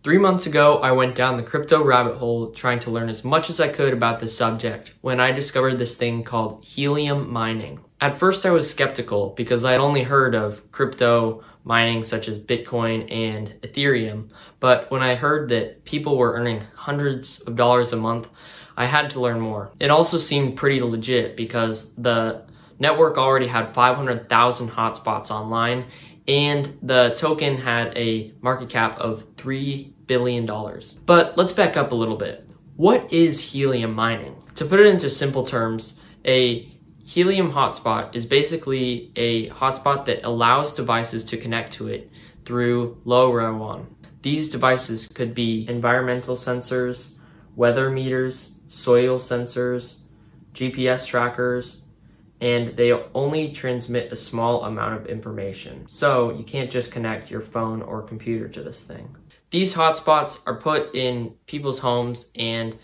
3 months ago, I went down the crypto rabbit hole trying to learn as much as I could about this subject when I discovered this thing called helium mining. At first I was skeptical because I had only heard of crypto mining such as Bitcoin and Ethereum, but when I heard that people were earning hundreds of dollars a month, I had to learn more. It also seemed pretty legit because the network already had 500,000 hotspots online and the token had a market cap of $3 billion. But let's back up a little bit. What is helium mining? To put it into simple terms, a helium hotspot is basically a hotspot that allows devices to connect to it through LoRaWAN. These devices could be environmental sensors, weather meters, soil sensors, GPS trackers, and they only transmit a small amount of information. So you can't just connect your phone or computer to this thing. These hotspots are put in people's homes, and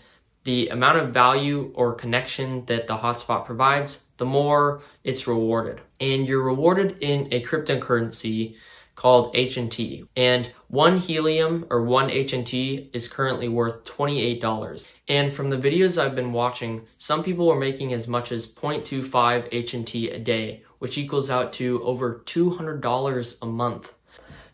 the amount of value or connection that the hotspot provides, the more it's rewarded. And you're rewarded in a cryptocurrency called HNT. And one helium or one HNT is currently worth $28. And from the videos I've been watching, some people are making as much as 0.25 HNT a day, which equals out to over $200 a month.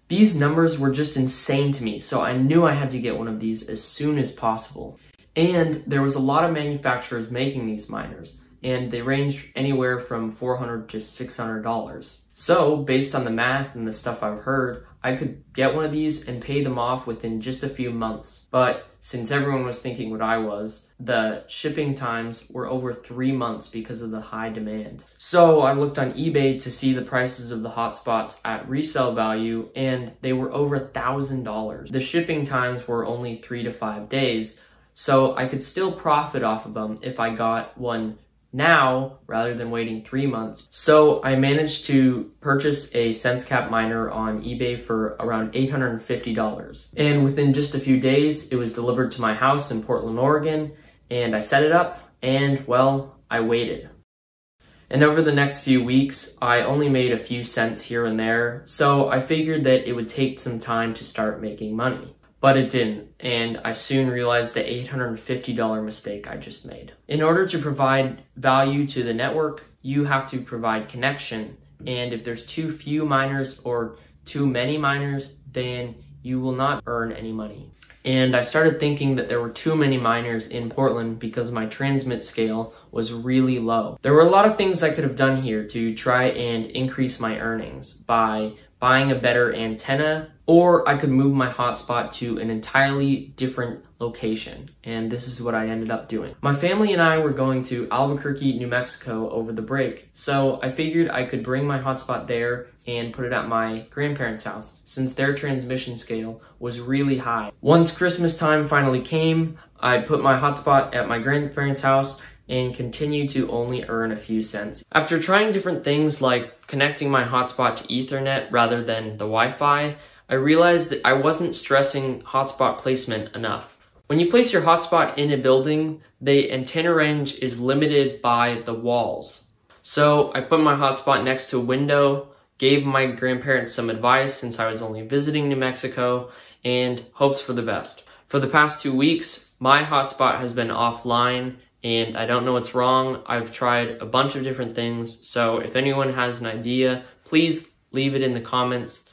These numbers were just insane to me, so I knew I had to get one of these as soon as possible. And there was a lot of manufacturers making these miners, and they ranged anywhere from $400 to $600. So, based on the math and the stuff I've heard, I could get one of these and pay them off within just a few months. But since everyone was thinking what I was, the shipping times were over 3 months because of the high demand. So I looked on eBay to see the prices of the hotspots at resale value, and they were over $1,000. The shipping times were only 3 to 5 days, so I could still profit off of them if I got one now rather than waiting 3 months. So I managed to purchase a SenseCap miner on eBay for around $850. And within just a few days, it was delivered to my house in Portland, Oregon, and I set it up, and well, I waited. And over the next few weeks, I only made a few cents here and there, so I figured that it would take some time to start making money. But it didn't, and I soon realized the $850 mistake I just made. In order to provide value to the network, you have to provide connection, and if there's too few miners or too many miners, then you will not earn any money. And I started thinking that there were too many miners in Portland because my transmit scale was really low. There were a lot of things I could have done here to try and increase my earnings by buying a better antenna, or I could move my hotspot to an entirely different location, and this is what I ended up doing. My family and I were going to Albuquerque, New Mexico over the break, so I figured I could bring my hotspot there and put it at my grandparents' house, since their transmission scale was really high. Once Christmas time finally came, I put my hotspot at my grandparents' house and continue to only earn a few cents. After trying different things like connecting my hotspot to Ethernet rather than the Wi-Fi, I realized that I wasn't stressing hotspot placement enough. When you place your hotspot in a building, the antenna range is limited by the walls. So I put my hotspot next to a window, gave my grandparents some advice since I was only visiting New Mexico, and hoped for the best. For the past 2 weeks, my hotspot has been offline, and I don't know what's wrong. I've tried a bunch of different things, so if anyone has an idea, please leave it in the comments.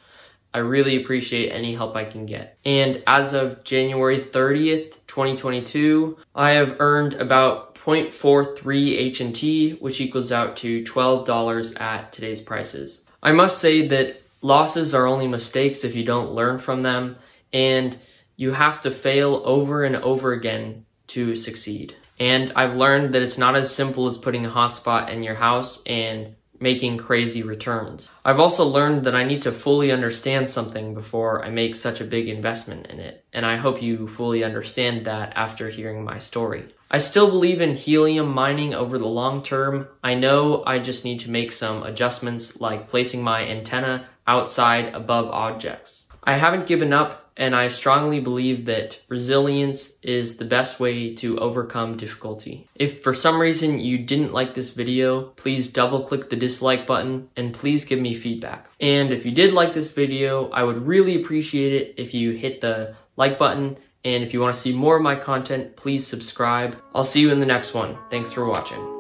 I really appreciate any help I can get. And as of January 30th, 2022, I have earned about 0.43 HNT, which equals out to $12 at today's prices. I must say that losses are only mistakes if you don't learn from them, and you have to fail over and over again to succeed. And I've learned that it's not as simple as putting a hotspot in your house and making crazy returns. I've also learned that I need to fully understand something before I make such a big investment in it, and I hope you fully understand that after hearing my story. I still believe in helium mining over the long term. I know I just need to make some adjustments like placing my antenna outside above objects. I haven't given up, and I strongly believe that resilience is the best way to overcome difficulty. If for some reason you didn't like this video, please double click the dislike button and please give me feedback. And if you did like this video, I would really appreciate it if you hit the like button. And if you want to see more of my content, please subscribe. I'll see you in the next one. Thanks for watching.